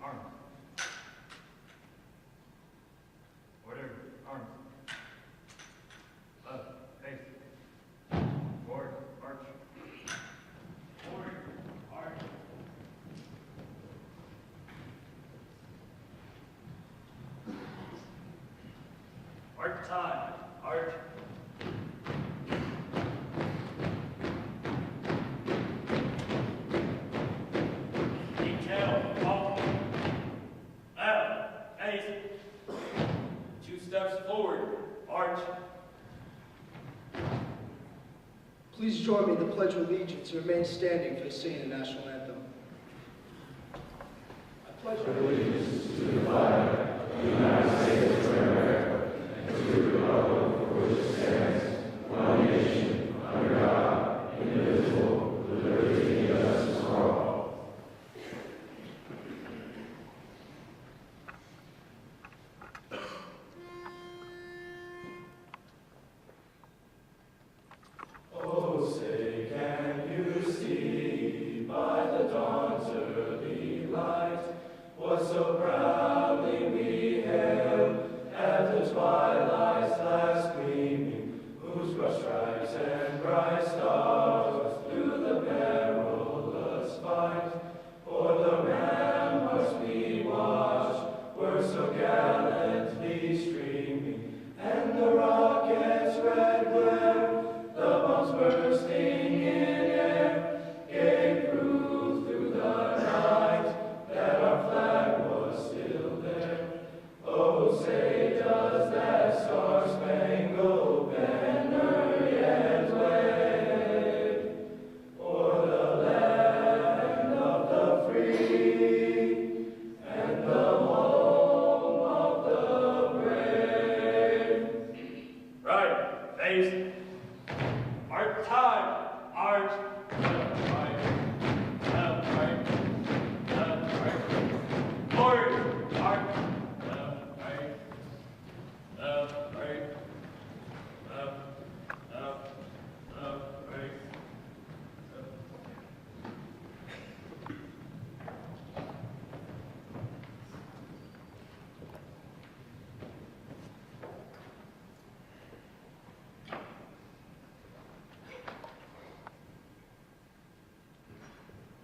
arms. Order, arms. Left, face. Forward, march. Forward, march. March time, march. Detail, halt. Left, face. 2 steps forward, march. Please join me in the Pledge of Allegiance and remain standing for the singing of the national anthem. I pledge allegiance to the flag of the United States of America and to the republic for which it stands, one nation, under God, indivisible, with liberty and justice for all. Oh, say, can you see by the dawn's early light what so proudly we hailed at the twilight's last gleaming, whose broad stripes and bright stars through the perilous fight o'er the ramparts we watched were so gallantly streaming, and the rocket's red glare, the bombs bursting in air, gave proof through the night that our flag was still there. Oh, say, does that star-spangled banner yet wave o'er the land of the free and the home of the brave? Right, face. March time, march. Left, right. Left, right. Left, right. Forward, march. Left, right. Left, right. Left, left, left, right.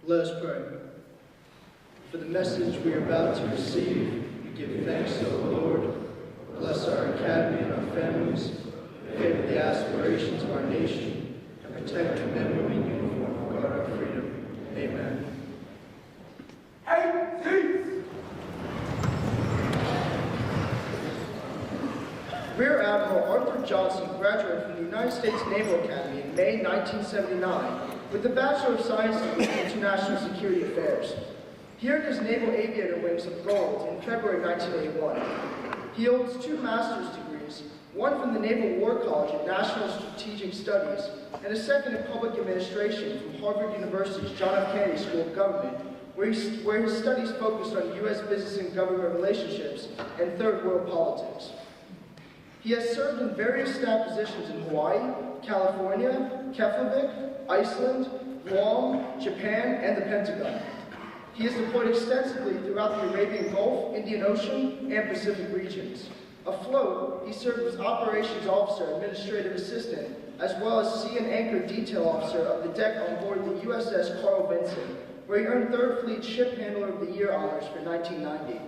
Let us pray. For the message we are about to receive, we give thanks, O Lord. Bless our academy and our families, favor the aspirations of our nation, and protect the men and women in uniform who guard our freedom. Amen. Hey, seats! Rear Admiral Arthur Johnson graduated from the United States Naval Academy in May 1979 with a Bachelor of Science degree in International Security Affairs. He earned his Naval Aviator Wings of Gold in February 1981. He holds 2 master's degrees, one from the Naval War College of National Strategic Studies, and a second in Public Administration from Harvard University's John F. Kennedy School of Government, where his studies focused on U.S. business and government relationships and Third World politics. He has served in various staff positions in Hawaii, California, Keflavik, Iceland, Guam, Japan, and the Pentagon. He has deployed extensively throughout the Arabian Gulf, Indian Ocean, and Pacific regions. Afloat, he served as Operations Officer, Administrative Assistant, as well as Sea and Anchor Detail Officer of the deck on board the USS Carl Vinson, where he earned 3rd Fleet Ship Handler of the Year honors for 1990.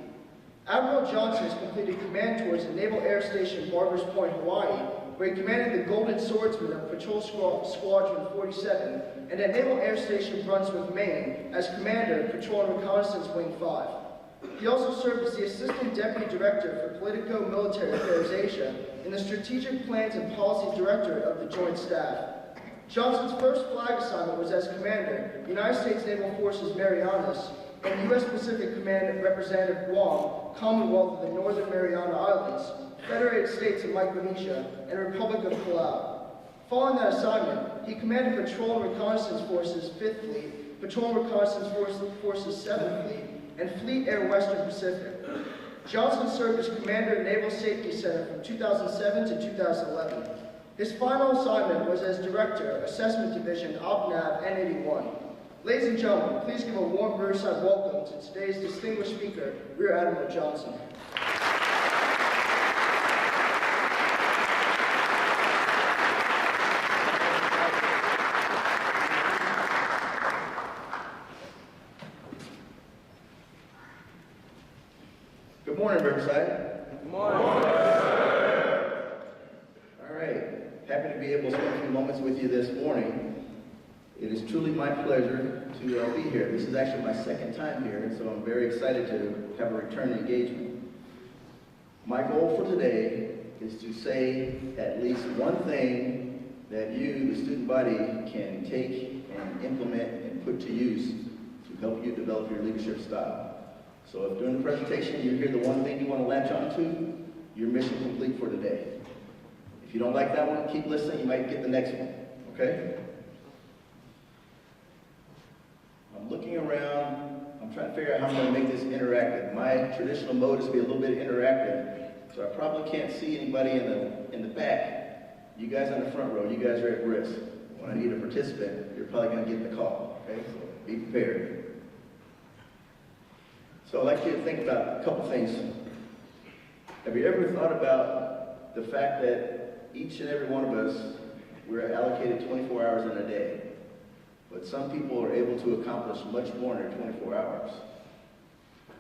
Admiral Johnson has completed command tours at Naval Air Station Barbers Point, Hawaii, where he commanded the Golden Swordsman of Patrol Squadron 47, and at Naval Air Station Brunswick, Maine, as Commander of Patrol and Reconnaissance Wing 5. He also served as the Assistant Deputy Director for Politico-Military Affairs Asia and the Strategic Plans and Policy Director of the Joint Staff. Johnson's first flag assignment was as Commander, United States Naval Forces Marianas, and U.S. Pacific Command Representative Guam, Commonwealth of the Northern Mariana Islands, Federated States of Micronesia, and Republic of Palau. Following that assignment, he commanded Patrol and Reconnaissance Forces 5th Fleet, Patrol and Reconnaissance Forces 7th Fleet, and Fleet Air Western Pacific. Johnson served as Commander of Naval Safety Center from 2007 to 2011. His final assignment was as Director, Assessment Division, OPNAV N81. Ladies and gentlemen, please give a warm Riverside welcome to today's distinguished speaker, Rear Admiral Johnson. Good morning, Riverside. Good morning. All right. Happy to be able to spend a few moments with you this morning. It is truly my pleasure to be here. This is actually my second time here, and so I'm very excited to have a return engagement. My goal for today is to say at least one thing that you, the student body, can take and implement and put to use to help you develop your leadership style. So if during the presentation you hear the one thing you want to latch onto, your mission complete for today. If you don't like that one, keep listening, you might get the next one, okay? I'm looking around, I'm trying to figure out how I'm going to make this interactive. My traditional mode is to be a little bit interactive, so I probably can't see anybody in the back. You guys on the front row, you guys are at risk. When I need a participant, you're probably going to get the call, okay? So be prepared. So I'd like you to think about a couple things. Have you ever thought about the fact that each and every one of us, we're allocated 24 hours in a day? But some people are able to accomplish much more in their 24 hours.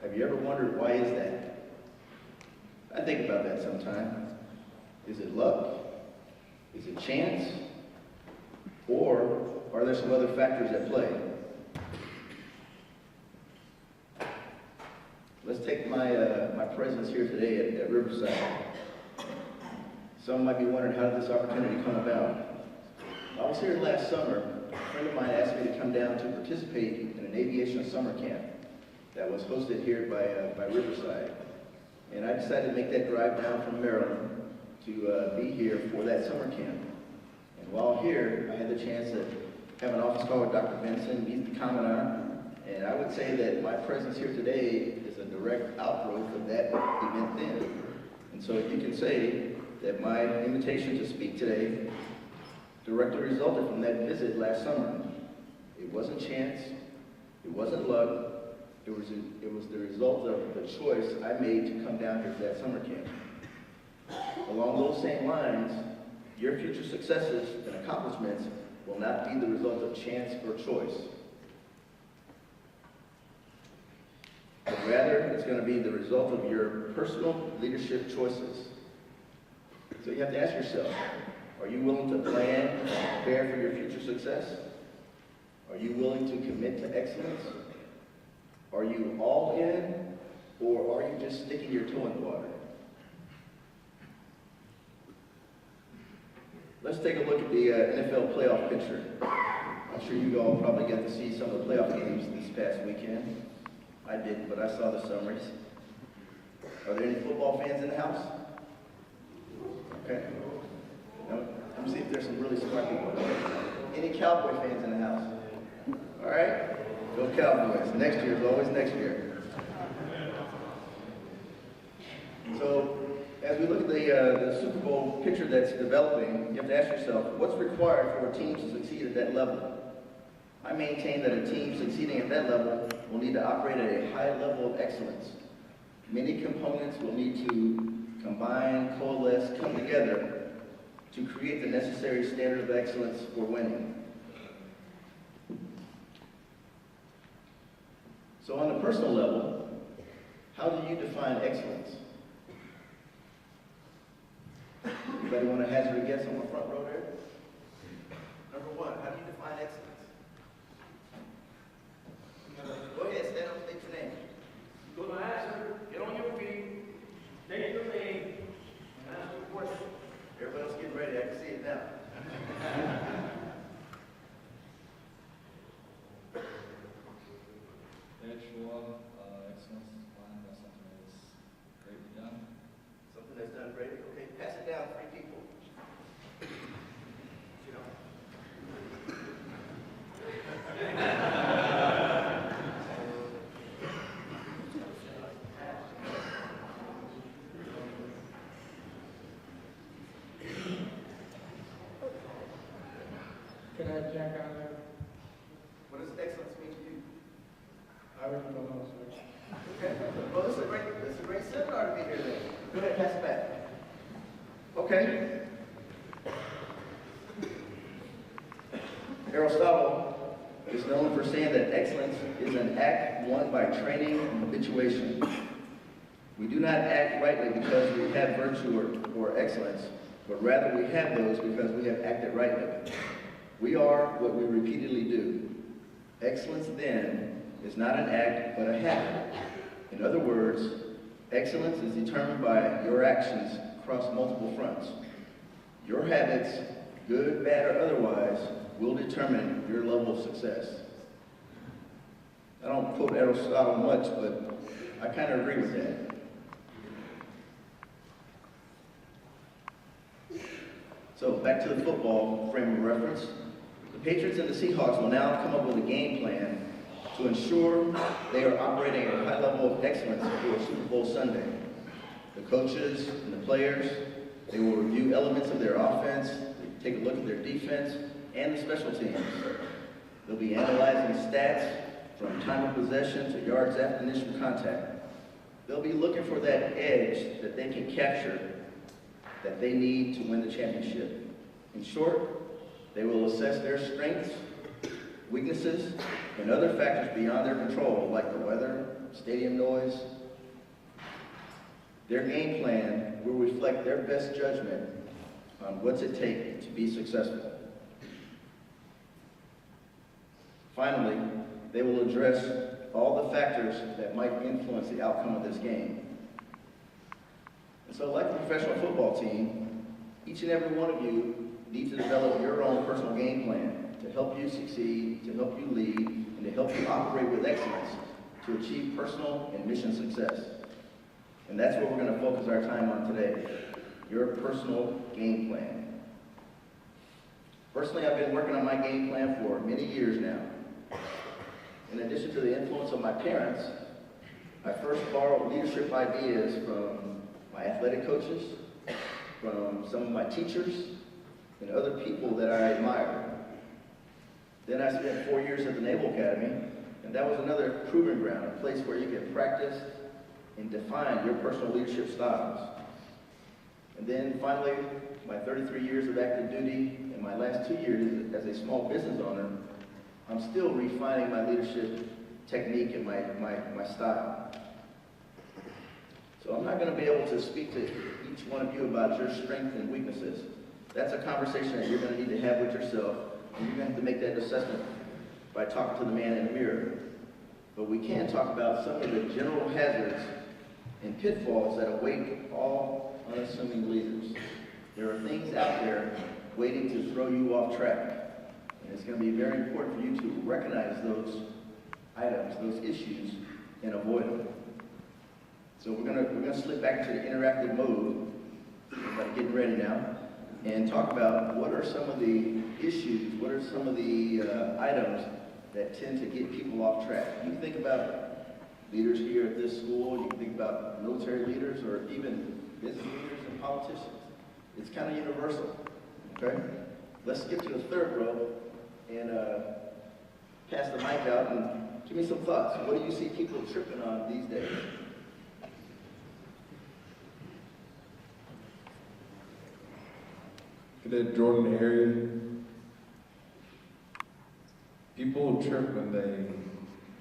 Have you ever wondered why is that? I think about that sometimes. Is it luck? Is it chance? Or are there some other factors at play? Let's take my presence here today at Riverside. Some might be wondering, how did this opportunity come about? I was here last summer. A friend of mine asked me to come down to participate in an aviation summer camp that was hosted here by Riverside. And I decided to make that drive down from Maryland to be here for that summer camp. And while here, I had the chance to have an office call with Dr. Benson, meet the commandant, and I would say that my presence here today is a direct outgrowth of that event then. And so you can say that my invitation to speak today directly resulted from that visit last summer. It wasn't chance, it wasn't luck, it was the result of the choice I made to come down here for that summer camp. Along those same lines, your future successes and accomplishments will not be the result of chance or choice. But rather, it's going to be the result of your personal leadership choices. So you have to ask yourself, are you willing to plan and prepare for your future success? Are you willing to commit to excellence? Are you all in, or are you just sticking your toe in the water? Let's take a look at the NFL playoff picture. I'm sure you all probably got to see some of the playoff games this past weekend. I didn't, but I saw the summaries. Are there any football fans in the house? Okay. No? Let me see if there's some really smart people. Any Cowboy fans in the house? All right. Go Cowboys. Next year is always next year. So, as we look at the Super Bowl picture that's developing, you have to ask yourself, what's required for a team to succeed at that level? I maintain that a team succeeding at that level will need to operate at a high level of excellence. Many components will need to combine, coalesce, come together to create the necessary standard of excellence for winning. So on a personal level, how do you define excellence? Anybody want to hazard a guess on the front row there? Number one, how do you define excellence? Go ahead, stand up and state your name. Go to answer, get on your feet, state your name, and ask your question. Everybody else getting ready, I can see it now. Actual excellence is defined by something that's greatly done. Something that's done great. Okay, pass it down to 3 people. You know. is known for saying that excellence is an act won by training and habituation. We do not act rightly because we have virtue or excellence, but rather we have those because we have acted rightly. We are what we repeatedly do. Excellence, then, is not an act, but a habit. In other words, excellence is determined by your actions across multiple fronts. Your habits, good, bad, or otherwise, will determine your level of success. I don't quote Aristotle much, but I kind of agree with that. So back to the football frame of reference. The Patriots and the Seahawks will now come up with a game plan to ensure they are operating at a high level of excellence for Super Bowl Sunday. The coaches and the players, they will review elements of their offense, take a look at their defense, and the special teams. They'll be analyzing stats from time of possession to yards after initial contact. They'll be looking for that edge that they can capture that they need to win the championship. In short, they will assess their strengths, weaknesses, and other factors beyond their control, like the weather, stadium noise. Their game plan will reflect their best judgment on what's it take to be successful. Finally, they will address all the factors that might influence the outcome of this game. And so, like a professional football team, each and every one of you need to develop your own personal game plan to help you succeed, to help you lead, and to help you operate with excellence to achieve personal and mission success. And that's what we're going to focus our time on today, your personal game plan. Personally, I've been working on my game plan for many years now. In addition to the influence of my parents, I first borrowed leadership ideas from my athletic coaches, from some of my teachers, and other people that I admire. Then I spent 4 years at the Naval Academy, and that was another proving ground, a place where you can practice and define your personal leadership styles. And then finally, my 33 years of active duty and my last 2 years as a small business owner, I'm still refining my leadership technique and my style. So I'm not going to be able to speak to each one of you about your strengths and weaknesses. That's a conversation that you're going to need to have with yourself, and you're going to have to make that assessment by talking to the man in the mirror. But we can talk about some of the general hazards and pitfalls that await all unassuming leaders. There are things out there waiting to throw you off track. And it's going to be very important for you to recognize those items, those issues, and avoid them. So we're gonna slip back into the interactive mode. Everybody getting ready now, and talk about what are some of the issues, what are some of the items that tend to get people off track. You can think about leaders here at this school. You can think about military leaders, or even business leaders and politicians. It's kind of universal. Okay. Let's skip to the third row and pass the mic out and give me some thoughts. What do you see people tripping on these days? Cadet Jordan area. People trip when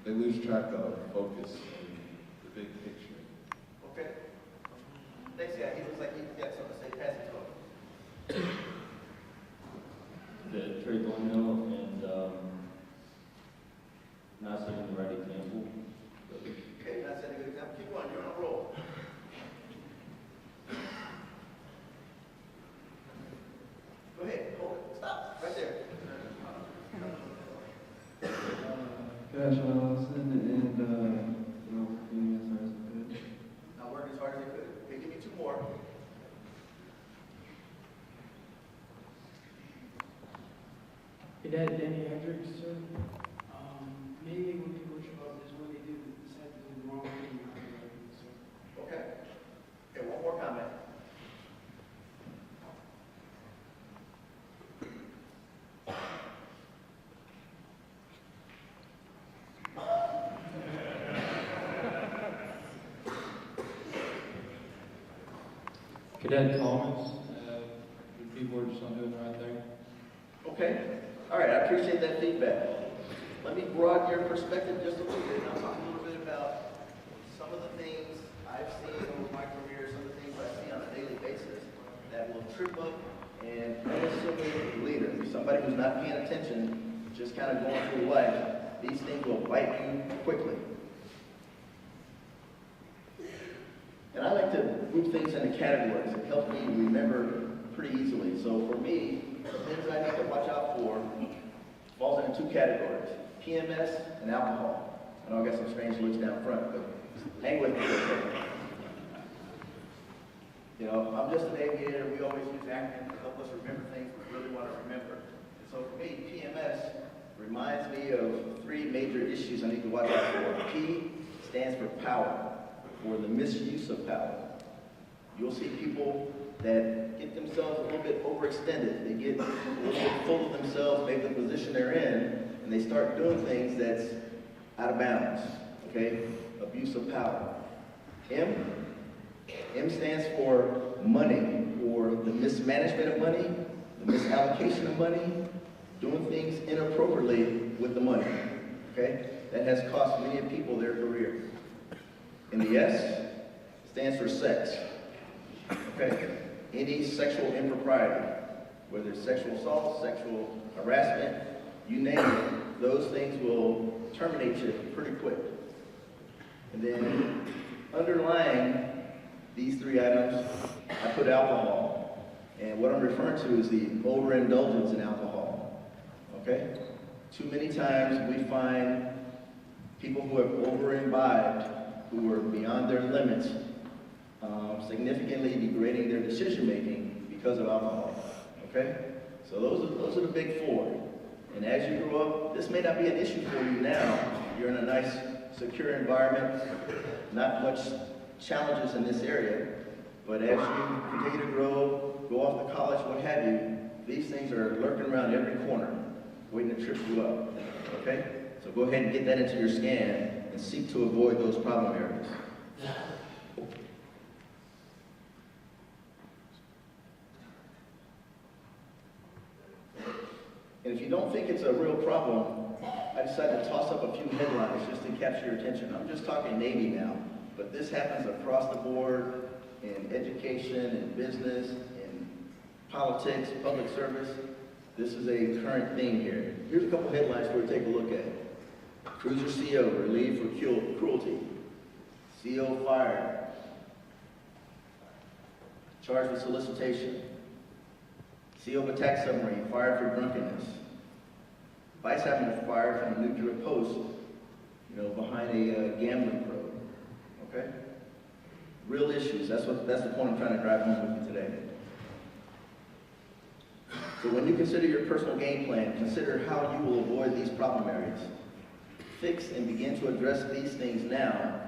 they lose track of focus and the big picture. Okay. Thanks, yeah. He looks like he's got something to say. Pass it to him. The Trey Thornhill and not setting the right example. Okay, not setting a good example. Keep going. You're on a roll. Go ahead. Hold it. Stop. Right there. Gosh, Allison, and being as hard as I could. Not working as hard as they could. Okay, give me two more. Cadet Danny Hendricks, sir. Mainly when people trip up is when they decide to do the wrong thing. So. Okay. Okay, one more comment. Cadet Thomas, people are just not doing the right thing. Okay. All right, I appreciate that feedback. let me broaden your perspective just a little bit. I'll talk a little bit about some of the things I've seen over my career, some of the things I see on a daily basis that will trip up and unassuming leader, somebody who's not paying attention, just kind of going through life. These things will bite you quickly. And I like to group things into categories. It helps me remember pretty easily. So for me, the things I need to watch out for falls into 2 categories: PMS and alcohol. I know I got some strange looks down front, but hang with me for a second. You know, I'm just an aviator. We always use acronyms to help us remember things we really want to remember. And so for me, PMS reminds me of 3 major issues I need to watch out for. P stands for power, or the misuse of power. You'll see people that get themselves a little bit overextended. They get a little bit full of themselves, maybe the position they're in, and they start doing things that's out of bounds, okay? Abuse of power. M stands for money, or the mismanagement of money, the misallocation of money, doing things inappropriately with the money, okay? That has cost many people their career. And the S stands for sex, okay? Any sexual impropriety, whether it's sexual assault, sexual harassment, you name it, those things will terminate you pretty quick. And then underlying these 3 items, I put alcohol. And what I'm referring to is the overindulgence in alcohol, okay? Too many times we find people who have over-imbibed, who are beyond their limits, significantly degrading their decision-making because of alcohol, okay? So those are the big 4. And as you grow up, this may not be an issue for you now. You're in a nice, secure environment, not much challenges in this area, but as you continue to grow, go off to college, what have you, these things are lurking around every corner, waiting to trip you up, okay? So go ahead and get that into your scan and seek to avoid those problem areas. And if you don't think it's a real problem, I decided to toss up a few headlines just to capture your attention. I'm just talking Navy now, but this happens across the board in education, in business, in politics, public service. This is a current theme here. Here's a couple headlines for you to take a look at. Cruiser CO relieved for cruelty. CO fired. Charged with solicitation. CO of attack submarine fired for drunkenness. Vice Admiral fired from a nuclear post, behind a gambling probe. Okay? Real issues. That's the point I'm trying to drive home with you today. So when you consider your personal game plan, consider how you will avoid these problem areas. Fix and begin to address these things now,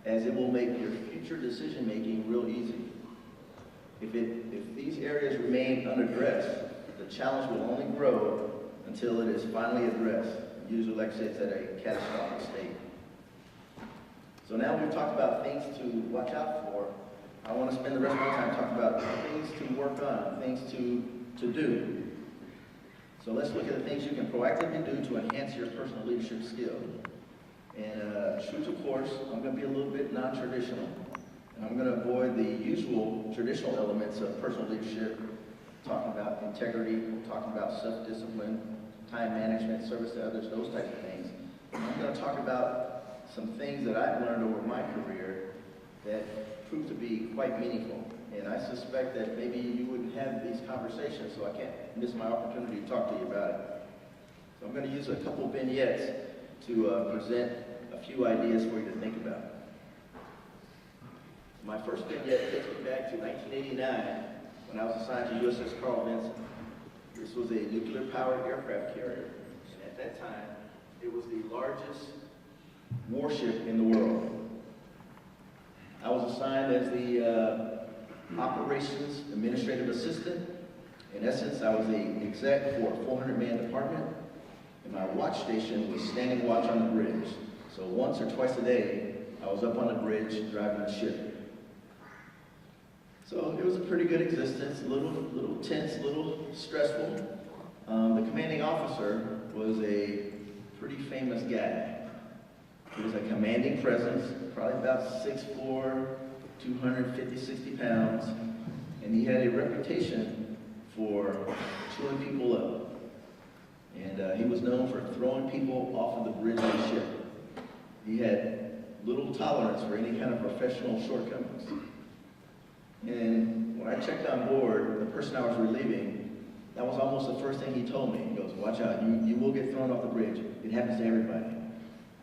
as it will make your future decision making real easy. If these areas remain unaddressed, the challenge will only grow until it is finally addressed. Usually, like I said, it's at a catastrophic state. So now we've talked about things to watch out for. I want to spend the rest of my time talking about things to work on, things to do. So let's look at the things you can proactively do to enhance your personal leadership skill. And true to course, I'm going to be a little bit non-traditional. And I'm going to avoid the usual traditional elements of personal leadership, talking about integrity, talking about self-discipline, time management, service to others, those types of things. And I'm going to talk about some things that I've learned over my career that proved to be quite meaningful. And I suspect that maybe you wouldn't have these conversations, so I can't miss my opportunity to talk to you about it. So I'm going to use a couple vignettes to present a few ideas for you to think about. My first vignette takes me back to 1989 when I was assigned to USS Carl Vinson. This was a nuclear-powered aircraft carrier, and at that time, it was the largest warship in the world. I was assigned as the operations administrative assistant. In essence, I was the exec for a 400-man department, and my watch station was standing watch on the bridge. So once or twice a day, I was up on the bridge driving the ship. So it was a pretty good existence, a little tense, a little stressful. The commanding officer was a pretty famous guy. He was a commanding presence, probably about 6'4", 250, 60 pounds, and he had a reputation for chewing people up. And he was known for throwing people off of the bridge of the ship. He had little tolerance for any kind of professional shortcomings. And when I checked on board, the person I was relieving, that was almost the first thing he told me. He goes, watch out, you will get thrown off the bridge. It happens to everybody.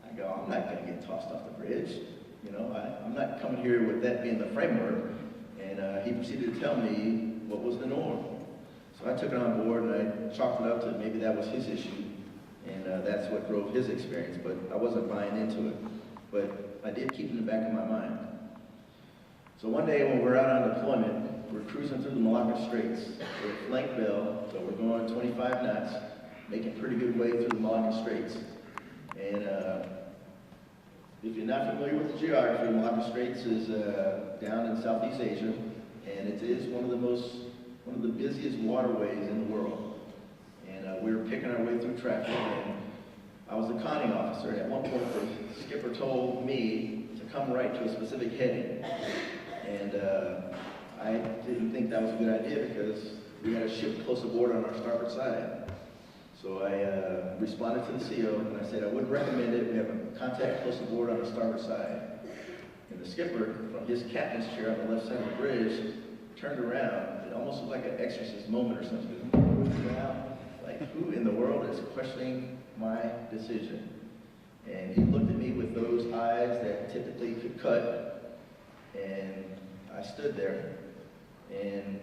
I go, I'm not gonna get tossed off the bridge. You know, I'm not coming here with that being the framework. And he proceeded to tell me what was the norm. So I took it on board and I chalked it up to maybe that was his issue. And that's what drove his experience, but I wasn't buying into it. But I did keep it in the back of my mind. So one day when we're out on deployment, we're cruising through the Malacca Straits. We're at Flank Bell, so we're going 25 knots, making pretty good way through the Malacca Straits. And if you're not familiar with the geography, the Malacca Straits is down in Southeast Asia, and it is one of the busiest waterways in the world. And we were picking our way through traffic, and I was the conning officer, and at one point the skipper told me to come right to a specific heading. And I didn't think that was a good idea because we had a ship close aboard on our starboard side. So I responded to the CO and I said I wouldn't recommend it. We have a contact close aboard on the starboard side. And the skipper, from his captain's chair on the left side of the bridge, turned around. It almost looked like an exorcist moment or something. Like, who in the world is questioning my decision? And he looked at me with those eyes that typically could cut, and I stood there, and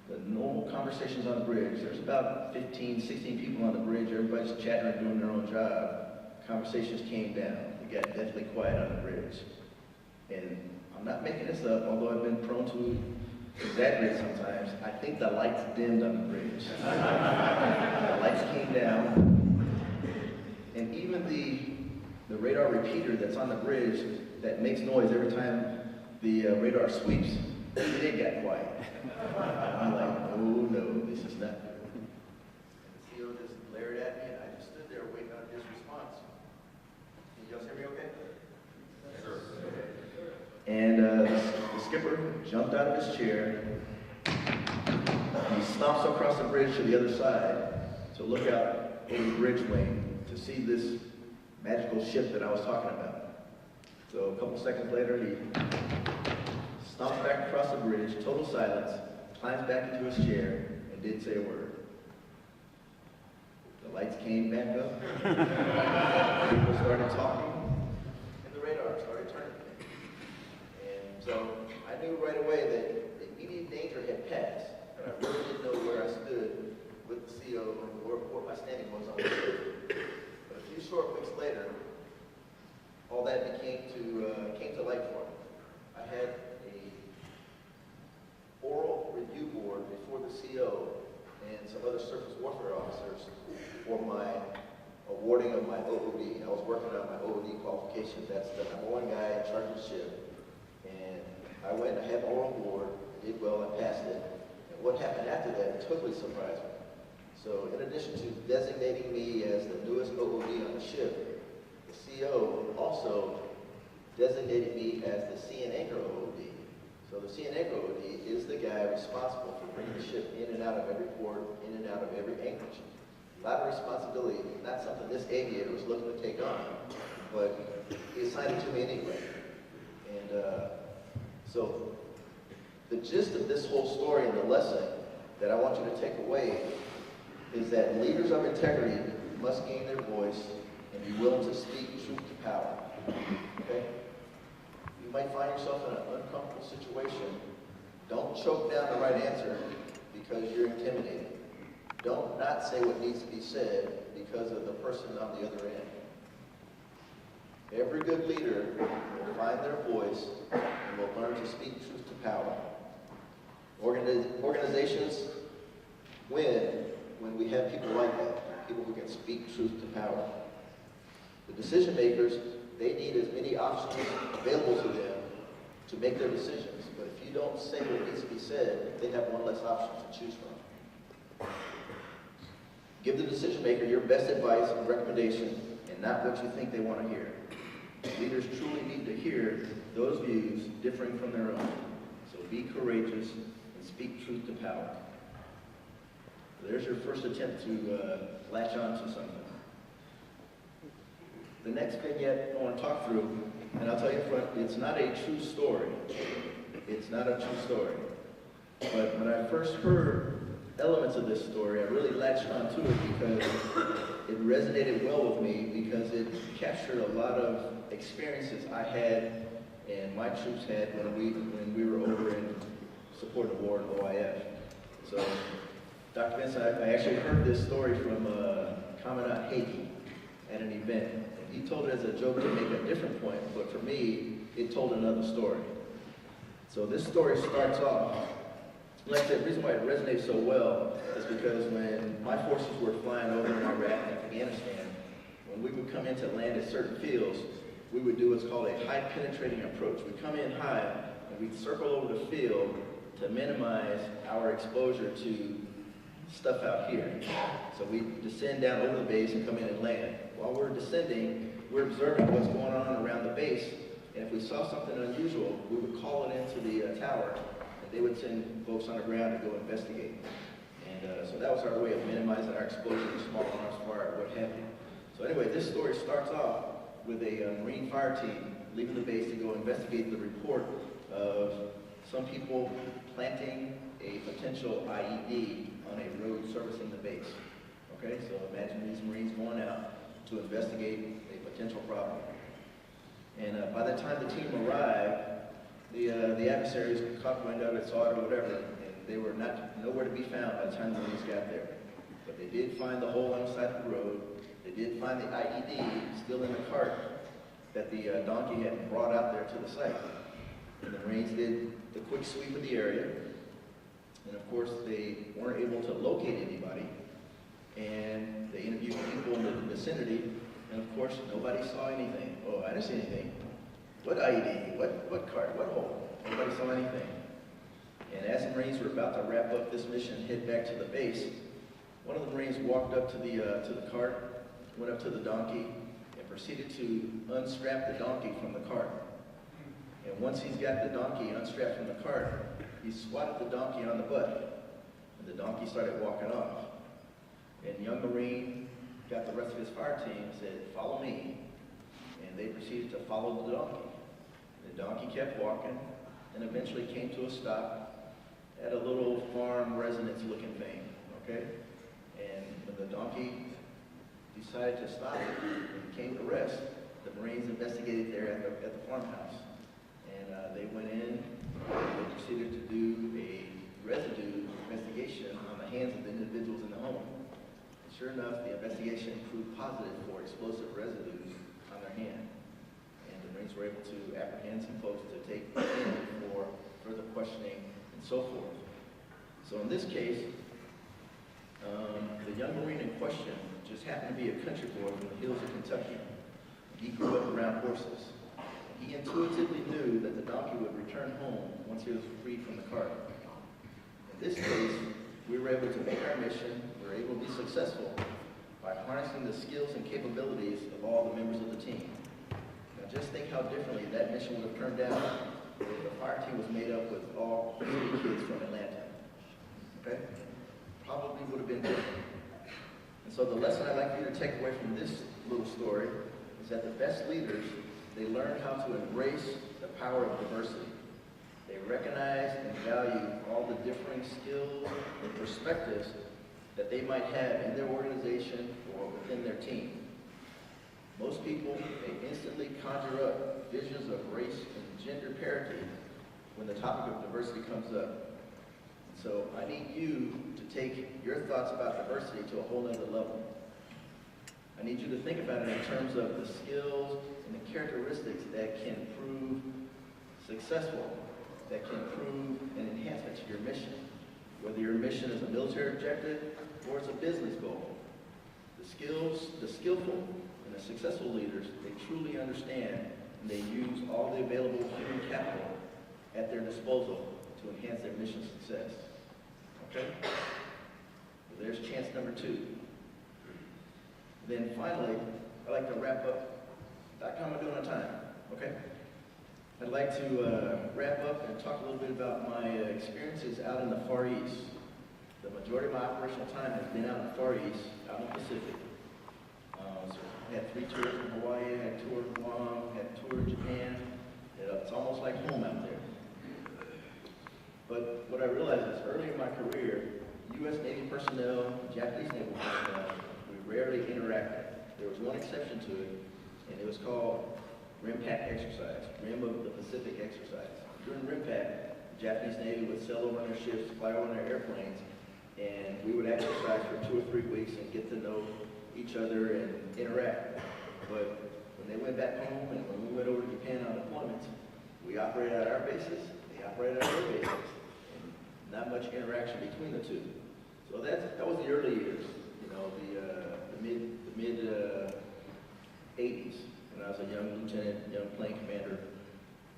the normal conversations on the bridge, there's about 15, 16 people on the bridge, everybody's chatting and doing their own job. Conversations came down. It got deathly quiet on the bridge. And I'm not making this up, although I've been prone to exaggerate sometimes. I think the lights dimmed on the bridge. The lights came down, and even the radar repeater that's on the bridge that makes noise every time the radar sweeps, it got quiet. I'm like, oh no, this is not good. And the CO just glared at me, and I just stood there waiting on his response. Can you guys hear me okay? Sure. And the skipper jumped out of his chair. He stomps across the bridge to the other side to look out over the bridge wing to see this magical ship that I was talking about. So a couple seconds later, he stomps back across the bridge, total silence, climbs back into his chair, and didn't say a word. The lights came back up. People started talking, and the radar started turning. And so I knew right away that the immediate danger had passed, but I really didn't know where I stood with the CO and what my standing was on the ship. But a few short weeks later, all that came to light for me. I had a oral review board before the CO and some other surface warfare officers for my awarding of my OOD. I was working on my OOD qualifications. That's the #1 guy in charge of the ship. And I went, I had my oral board, did well, I passed it. And what happened after that totally surprised me. So in addition to designating me as the newest OOD on the ship, the CO also designated me as the sea and anchor OOD. So the sea and anchor OOD is the guy responsible for bringing the ship in and out of every port, in and out of every anchorage. A lot of responsibility, not something this aviator was looking to take on, but he assigned it to me anyway. And so the gist of this whole story and the lesson that I want you to take away is that leaders of integrity must gain their voice and be willing to speak truth to power. Okay? You might find yourself in an uncomfortable situation. Don't choke down the right answer because you're intimidated. Don't not say what needs to be said because of the person on the other end. Every good leader will find their voice and will learn to speak truth to power. Organizations win when we have people like that, people who can speak truth to power. The decision makers, they need as many options available to them to make their decisions. But if you don't say what needs to be said, they have one less option to choose from. Give the decision maker your best advice and recommendation, and not what you think they want to hear. Leaders truly need to hear those views differing from their own. So be courageous and speak truth to power. So there's your first attempt to latch on to something. The next vignette I want to talk through, and I'll tell you up front, it's not a true story. It's not a true story. But when I first heard elements of this story, I really latched onto it because it resonated well with me, because it captured a lot of experiences I had and my troops had when we were over in support of war in OIF. So, Dr. Vince, I actually heard this story from Commandant Hagee at an event. And he told it as a joke to make a different point, but for me, it told another story. So this story starts off, like I said, the reason why it resonates so well is because when my forces were flying over in Iraq and Afghanistan, when we would come in to land at certain fields, we would do what's called a high penetrating approach. We'd come in high and we'd circle over the field to minimize our exposure to stuff out here. So we'd descend down over the base and come in and land. While we're descending, we're observing what's going on around the base, and if we saw something unusual, we would call it into the tower, and they would send folks on the ground to go investigate. And so that was our way of minimizing our exposure to small arms fire, what have you. So anyway, this story starts off with a Marine fire team leaving the base to go investigate the report of some people planting a potential IED on a road servicing the base. Okay, so imagine these Marines going out to investigate a potential problem. And by the time the team arrived, the adversaries caught wind of it, saw it, or whatever, and they were nowhere to be found by the time the Marines got there. But they did find the hole on the side of the road. They did find the IED still in the cart that the donkey had brought out there to the site. And the Marines did the quick sweep of the area. And of course, they weren't able to locate anybody. And they interviewed people in the vicinity. And of course, nobody saw anything. Oh, I didn't see anything. What IED? What cart? What hole? Nobody saw anything. And as the Marines were about to wrap up this mission and head back to the base, one of the Marines walked up to the cart, went up to the donkey, and proceeded to unstrap the donkey from the cart. And once he's got the donkey unstrapped from the cart, he swatted the donkey on the butt, and the donkey started walking off. And young Marine got the rest of his fire team and said, "Follow me." And they proceeded to follow the donkey. The donkey kept walking and eventually came to a stop at a little farm residence looking thing, okay? And when the donkey decided to stop and came to rest, the Marines investigated there at the farmhouse. And they went in and they proceeded to do a residue investigation on the hands of the individuals in the home. And sure enough, the investigation proved positive for explosive residues on their hand. And the Marines were able to apprehend some folks to take in for further questioning and so forth. So in this case, the young Marine in question just happened to be a country boy from the hills of Kentucky. He grew up around horses. He intuitively knew that the donkey would return home once he was freed from the cart. In this case, we were able to make our mission, we were able to be successful by harnessing the skills and capabilities of all the members of the team. Now just think how differently that mission would have turned out if the fire team was made up with all three kids from Atlanta. Okay? Probably would have been different. And so the lesson I'd like you to take away from this little story is that the best leaders, they learn how to embrace the power of diversity. They recognize and value all the differing skills and perspectives that they might have in their organization or within their team. Most people, they instantly conjure up visions of race and gender parity when the topic of diversity comes up. So I need you to take your thoughts about diversity to a whole other level. I need you to think about it in terms of the skills and the characteristics that can prove successful, that can prove an enhancement to your mission. Whether your mission is a military objective or it's a business goal. The skillful and the successful leaders, they truly understand and they use all the available human capital at their disposal to enhance their mission success. Okay? So there's chance number 2. Then finally, I'd like to wrap up. How am I doing on time? Okay. I'd like to wrap up and talk a little bit about my experiences out in the Far East. The majority of my operational time has been out in the Far East, out in the Pacific. So I had 3 tours in Hawaii, I had a tour in Guam, had a tour in Japan. It's almost like home out there. But what I realized is early in my career, U.S. Navy personnel, Japanese Navy personnel, we rarely interacted. There was one exception to it, and it was called RMPAC exercise, Rim of the Pacific exercise. During RMPAC, the Japanese Navy would sail over on their ships, fly over on their airplanes, and we would exercise for 2 or 3 weeks and get to know each other and interact. But when they went back home and when we went over to Japan on deployments, we operated at our bases, they operated at their bases, and not much interaction between the two. So that was the early years, you know, the mid 80s, when I was a young lieutenant, young plane commander.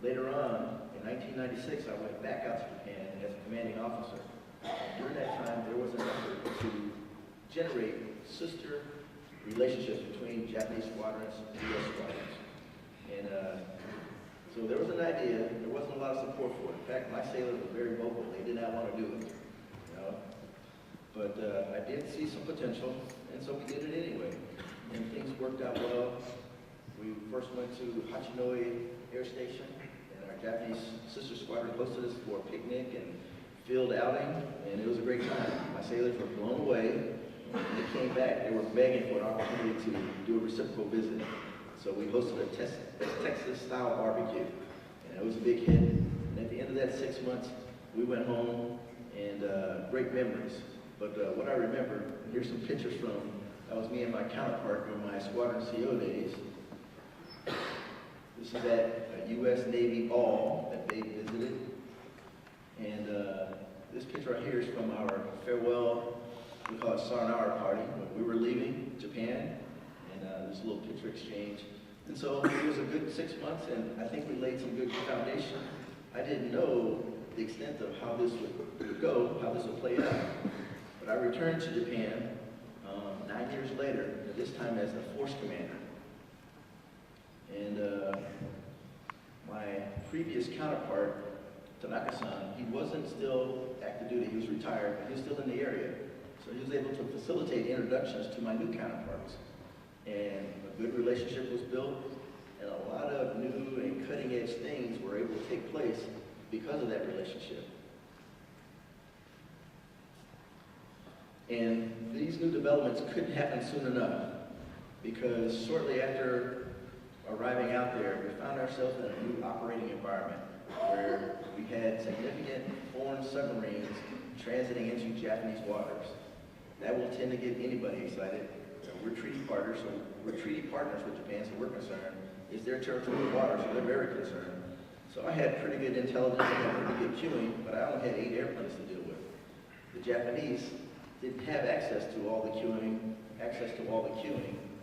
Later on, in 1996, I went back out to Japan as a commanding officer. During that time, there was an effort to generate sister relationships between Japanese squadrons and U.S. squadrons. And so there was an idea, there wasn't a lot of support for it. In fact, my sailors were very vocal, they did not want to do it. You know? But I did see some potential, and so we did it anyway. And things worked out well. We first went to Hachinoi Air Station, and our Japanese sister squadron hosted us for a picnic and field outing, and it was a great time. My sailors were blown away. When they came back, they were begging for an opportunity to do a reciprocal visit. So we hosted a Texas-style barbecue, and it was a big hit. And at the end of that 6 months, we went home, and great memories. But what I remember, here's some pictures from, that was me and my counterpart during my squadron CO days. This is at a U.S. Navy ball that they visited. And this picture right here is from our farewell, we call it Sayonara party, when we were leaving Japan. And this little picture exchange. And so it was a good 6 months, and I think we laid some good foundation. I didn't know the extent of how this would go, how this would play out. But I returned to Japan 9 years later, this time as a force commander. And my previous counterpart, Tanaka-san, he wasn't still active duty, he was retired, but he was still in the area. So he was able to facilitate introductions to my new counterparts. And a good relationship was built, and a lot of new and cutting-edge things were able to take place because of that relationship. And these new developments couldn't happen soon enough, because shortly after arriving out there, we found ourselves in a new operating environment where we had significant foreign submarines transiting into Japanese waters. That will tend to get anybody excited. We're treaty partners, so we're treaty partners with Japan, so we're concerned. It's their territorial water, so they're very concerned. So I had pretty good intelligence, I had pretty good queuing, but I only had 8 airplanes to deal with. The Japanese didn't have access to all the queuing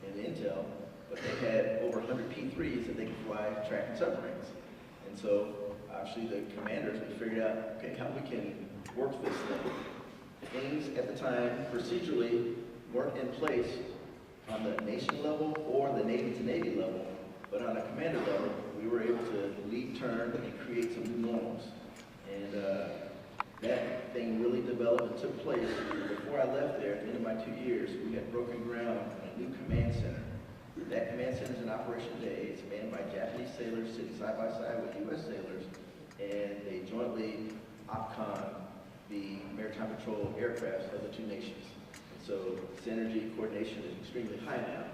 and the intel, but they had over 100 P3s that they could fly tracking submarines. And so, obviously, the commanders, we figured out, okay, how we can work this thing. Things at the time, procedurally, weren't in place on the nation level or the Navy to Navy level, but on a commander level, we were able to lead turn and create some new norms. And that thing really developed and took place. Before I left there, at the end of my 2 years, we had broken ground on a new command center. That command center is in operation today. It's manned by Japanese sailors sitting side by side with U.S. sailors, and they jointly OPCON the maritime patrol aircrafts of the two nations. And so synergy, coordination is extremely high now.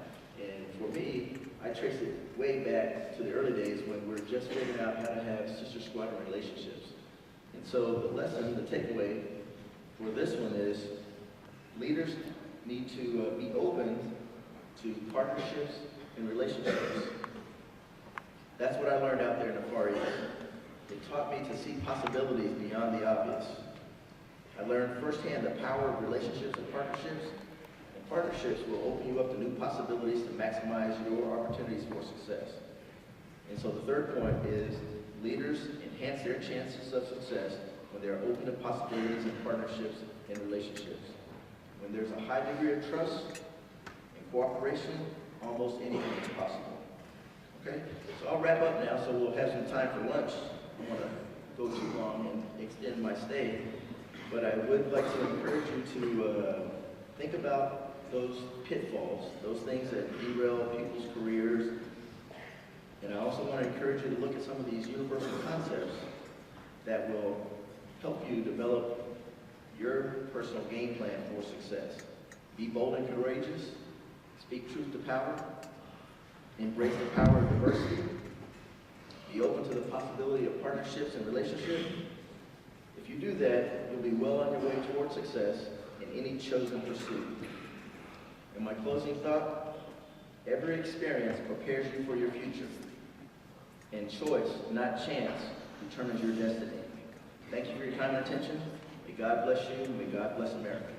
And for me, I trace it way back to the early days when we were just figuring out how to have sister squadron relationships. And so the lesson, the takeaway for this one is leaders need to be open to partnerships and relationships. That's what I learned out there in the Far East. It taught me to see possibilities beyond the obvious. I learned firsthand the power of relationships and partnerships will open you up to new possibilities to maximize your opportunities for success. And so the third point is leaders enhance their chances of success when they are open to possibilities and partnerships and relationships. When there's a high degree of trust and cooperation almost anything is possible. Okay? So I'll wrap up now, so we'll have some time for lunch. I don't want to go too long and extend my stay, but I would like to encourage you to think about those pitfalls, those things that derail people's careers. And I also want to encourage you to look at some of these universal concepts that will help you develop your personal game plan for success. Be bold and courageous, speak truth to power, embrace the power of diversity, be open to the possibility of partnerships and relationships. If you do that, you'll be well on your way toward success in any chosen pursuit. And my closing thought, every experience prepares you for your future. And choice, not chance, determines your destiny. Thank you for your time and attention. May God bless you, and may God bless America.